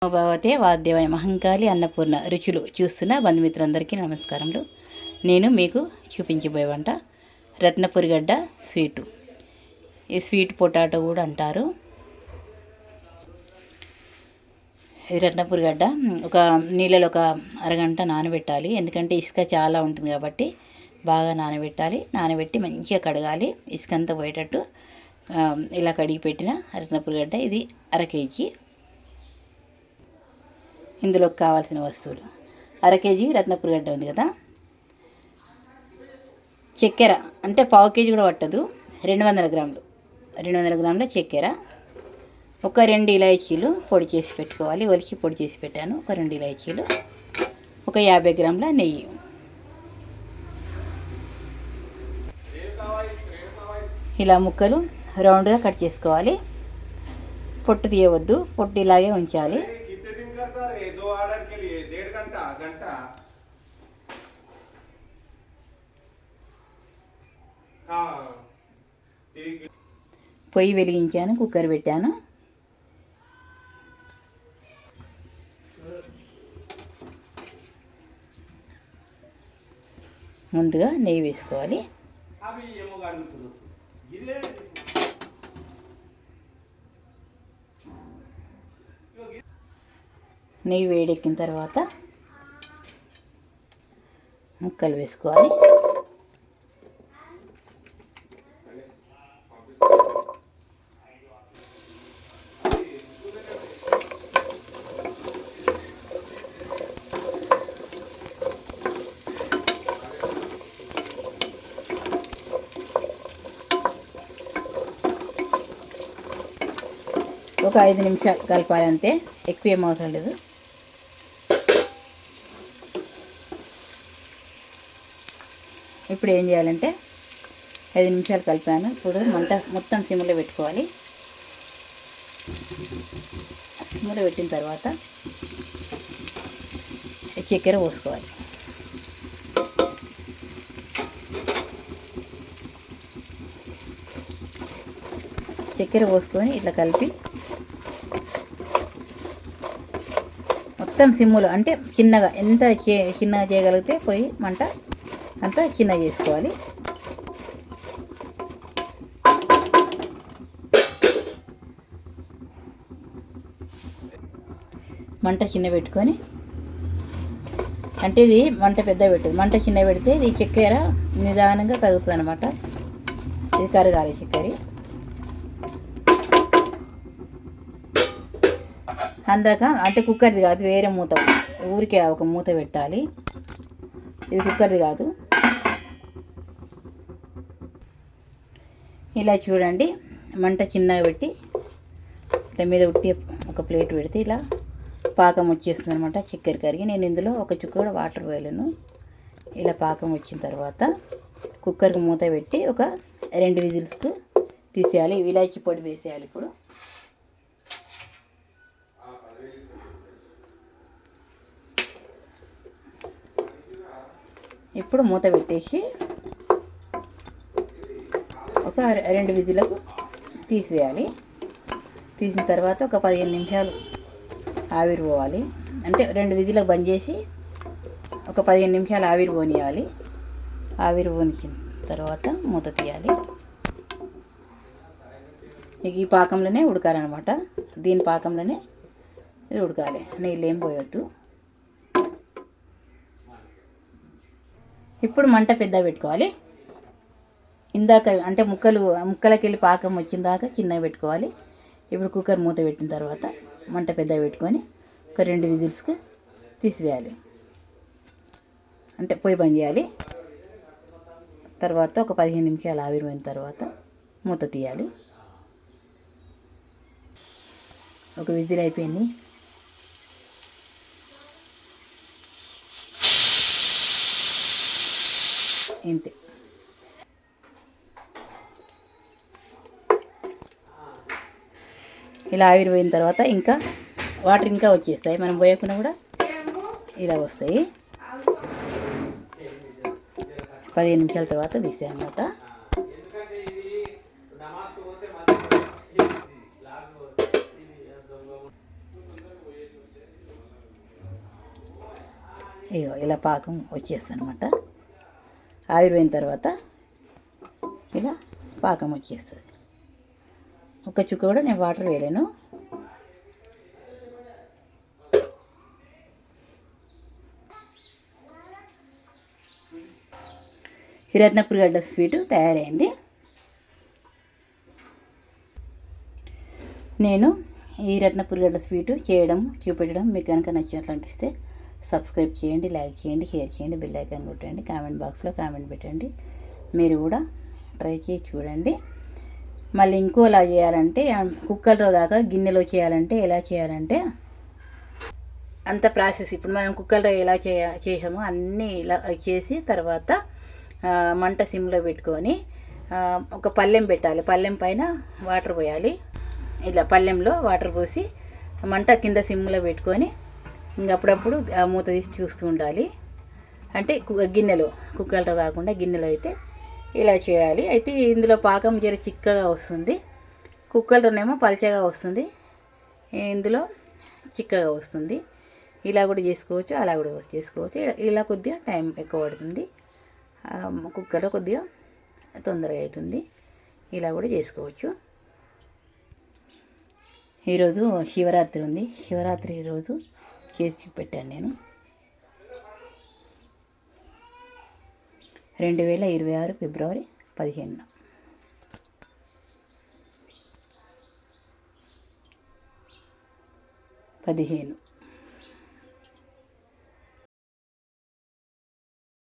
భగవతే వాద్యవయ మహంకాళి అన్నపూర్ణ రుచులు చూస్తున్న బంధుమిత్రులందరికీ నమస్కారములు. నేను మీకు చూపించబోయే వంట రత్నపురిగడ్డ స్వీటు. ఈ స్వీట్ పొటాటో కూడా అంటారు. ఈ రత్నపురిగడ్డ ఒక నీళ్ళలో ఒక అరగంట నానబెట్టాలి. ఎందుకంటే ఇసుక చాలా ఉంటుంది కాబట్టి బాగా నానబెట్టాలి. నానబెట్టి మంచిగా కడగాలి, ఇసుక అంతా పోయేటట్టు. ఇలా కడిగి పెట్టిన రత్నపురిగడ్డ ఇది 1/2 కేజీ. ఇందులోకి కావాల్సిన వస్తువులు: 1/2 కేజీ రత్నపురిగడ్డ ఉంది కదా, చక్కెర అంటే 1/4 కేజీ కూడా పట్టదు, 200 గ్రాములు 200 గ్రాముల చక్కెర, ఒక 2 ఇలాచీలు పొడి చేసి పెట్టుకోవాలి, ఒలిచి పొడి చేసి పెట్టాను. ఒక 2 ఇలాచీలు, ఒక 50 గ్రాముల నెయ్యి. ఇలా ముక్కలు రౌండ్గా కట్ చేసుకోవాలి. పొట్టు తీయవద్దు, పొట్టు ఇలాగే ఉంచాలి. పొయ్యి వెలిగించాను, కుక్కర్ పెట్టాను. ముందుగా నెయ్యి వేసుకోవాలి. నెయ్యి వేడెక్కిన తర్వాత ముక్కలు వేసుకోవాలి. ఒక 5 నిమిషాలు కలపాలి అంతే, ఎక్కువ ఏం అవసరం లేదు. ఇప్పుడు ఏం చేయాలంటే 5 నిమిషాలు కలిపాను. ఇప్పుడు మంట మొత్తం సిమ్లో పెట్టుకోవాలి. సిమ్లో పెట్టిన తర్వాత చక్కెర పోసుకోవాలి. చక్కెర పోసుకొని ఇట్లా కలిపి మొత్తం సిమ్ములో, అంటే చిన్నగా, ఎంత చిన్నగా చేయగలిగితే పొయ్యి మంట అంతా చిన్నగా చేసుకోవాలి. మంట చిన్న పెట్టుకొని, అంటే ఇది మంట పెద్ద పెట్టదు, మంట చిన్న పెడితే ఇది చక్కెర నిదానంగా కరుగుతుంది అన్నమాట. ఇది కరగాలి చక్కెర. అందాక అంటే కుక్కర్ది కాదు, వేరే మూత, ఊరికే ఒక మూత పెట్టాలి. ఇది కుక్కర్ది కాదు. ఇలా చూడండి, మంట చిన్నగా పెట్టి ఇట్లా మీద ఉట్టి ఒక ప్లేట్ పెడితే ఇలా పాకం వచ్చేస్తుంది అనమాట. చక్కెర కరిగి, నేను ఇందులో ఒక చుక్క కూడా వాటర్ వేయలేను. ఇలా పాకం వచ్చిన తర్వాత కుక్కర్కి మూత పెట్టి ఒక 2 విజిల్స్కు తీసేయాలి. ఇలాచి పొడి వేసేయాలి. ఇప్పుడు మూత పెట్టేసి ఒక 2 విజిలకు తీసివేయాలి. తీసిన తర్వాత ఒక 15 నిమిషాలు ఆవిరి పోవాలి. అంటే 2 విజిలకు బంద్ చేసి ఒక 15 నిమిషాలు ఆవిరి పోనియాలి. ఆవిరి పోనిచిన తర్వాత మూత తీయాలి. ఈ పాకంలోనే ఉడకాలన్నమాట. దీని పాకంలోనే ఇది ఉడకాలి, నీళ్ళు ఏం పోయొద్దు. ఇప్పుడు మంట పెద్ద పెట్టుకోవాలి. ఇందాక అంటే ముక్కలకి వెళ్ళి పాకం వచ్చిన దాకా చిన్నగా పెట్టుకోవాలి. ఇప్పుడు కుక్కర్ మూత పెట్టిన తర్వాత మంట పెద్ద పెట్టుకొని ఒక 2 విజిల్స్కి తీసివేయాలి. అంటే పొయ్యి బంద్ చేయాలి. తర్వాత ఒక 15 నిమిషాలు ఆవిరిపోయిన తర్వాత మూత తీయాలి. ఒక విజిల్ అయిపోయింది. ఇంతే. ఇలా ఆవిరిపోయిన తర్వాత ఇంకా వాటర్ ఇంకా వచ్చేస్తాయి, మనం పోయకుండా కూడా ఇలా వస్తాయి. 15 నిమిషాల తర్వాత తీసాను మూత. ఇగో ఇలా పాకం వచ్చేస్తుంది అనమాట. ఆవిరిపోయిన తర్వాత ఇలా పాకం వచ్చేస్తుంది. ఒక చుక్క కూడా నేను వాటర్ వేయలేను. ఈ రత్నపురిగడ్డ స్వీటు తయారైంది. నేను ఈ రత్నపురిగడ్డ స్వీటు చేయడం చూపెట్టడం మీకు కనుక నచ్చినట్లు అనిపిస్తే సబ్స్క్రైబ్ చేయండి, లైక్ చేయండి, షేర్ చేయండి, బెల్ ఐకాన్ కొట్టండి, కామెంట్ బాక్స్లో కామెంట్ పెట్టండి. మీరు కూడా ట్రై చేసి చూడండి. మళ్ళీ ఇంకోలా చేయాలంటే కుక్కర్లో దాకా గిన్నెలో చేయాలంటే ఎలా చేయాలంటే అంత ప్రాసెస్ ఇప్పుడు మనం కుక్కర్లో ఎలా చేసామో అన్నీ ఇలా చేసి తర్వాత మంట సిమ్లో పెట్టుకొని ఒక పళ్ళెం పెట్టాలి. పళ్ళెం పైన వాటర్ పోయాలి. ఇలా పళ్ళెంలో వాటర్ పోసి మంట కింద సిమ్లో పెట్టుకొని అప్పుడప్పుడు మూత తీసి చూస్తూ ఉండాలి. అంటే గిన్నెలో, కుక్కర్లో కాకుండా గిన్నెలో అయితే ఇలా చేయాలి. అయితే ఇందులో పాకం జర చిక్కగా వస్తుంది, కుక్కర్లోనేమో పలచగా వస్తుంది, ఇందులో చిక్కగా వస్తుంది. ఇలా కూడా చేసుకోవచ్చు, అలా కూడా చేసుకోవచ్చు. ఇలా కొద్దిగా టైం ఎక్కువ పడుతుంది, కుక్కర్లో కొద్దిగా తొందరగా అవుతుంది. ఇలా కూడా చేసుకోవచ్చు. ఈరోజు శివరాత్రి ఉంది. శివరాత్రి రోజు చేసి పెట్టాను నేను. 2026 ఫిబ్రవరి 15